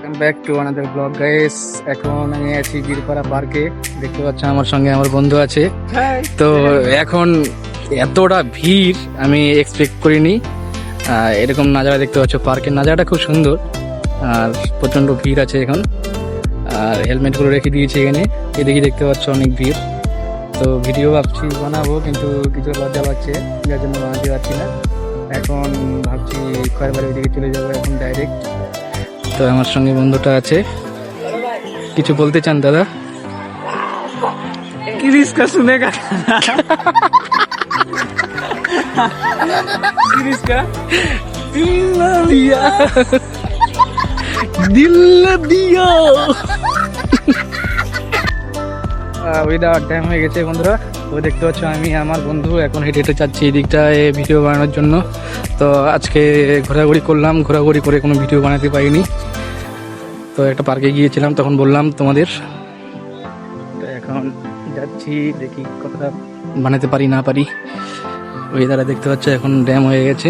Welcome back to another blog guys. এখন আমি আছি বীরপাড়া পার্কে, দেখতে পাচ্ছেন আমার সঙ্গে আমার বন্ধু আছে। তো এখন এতটা ভিড় আমি এক্সপেক্ট করিনি। এরকম নাজারা দেখতে পাচ্ছ, পার্কের নাজারাটা খুব সুন্দর আর প্রচণ্ড ভিড় আছে এখন। আর হেলমেটগুলো রেখে দিয়েছি এখানে, এদিকে দেখতে পাচ্ছ অনেক ভিড়। তো ভিডিও ভাবছি বানাবো, কিন্তু কিছু লজ্জা পাচ্ছে যার জন্য বানাতে পারছি না। এখন ভাবছি খয়েরবাড়ির দিকে চলে যাবো এখন ডাইরেক্ট। তো আমার সঙ্গে বন্ধুটা আছে, কিছু বলতে চান দাদা? किसका सुनेगा किसका দিল দিয়া উইদাউট টাইম হয়ে গেছে বন্ধুরা। তো দেখতে পাচ্ছ আমি আমার বন্ধু এখন হেঁটে হেঁটে যাচ্ছি এই দিকটায় ভিডিও বানানোর জন্য। তো আজকে ঘোরাঘুরি করলাম, ঘোরাঘুরি করে কোনো ভিডিও বানাতে পারিনি। তো একটা পার্কে গিয়েছিলাম, তখন বললাম তোমাদের। তো এখন যাচ্ছি, দেখি কতটা বানাতে পারি না পারি। ওই দ্বারা দেখতে পাচ্ছ এখন ড্যাম হয়ে গেছে।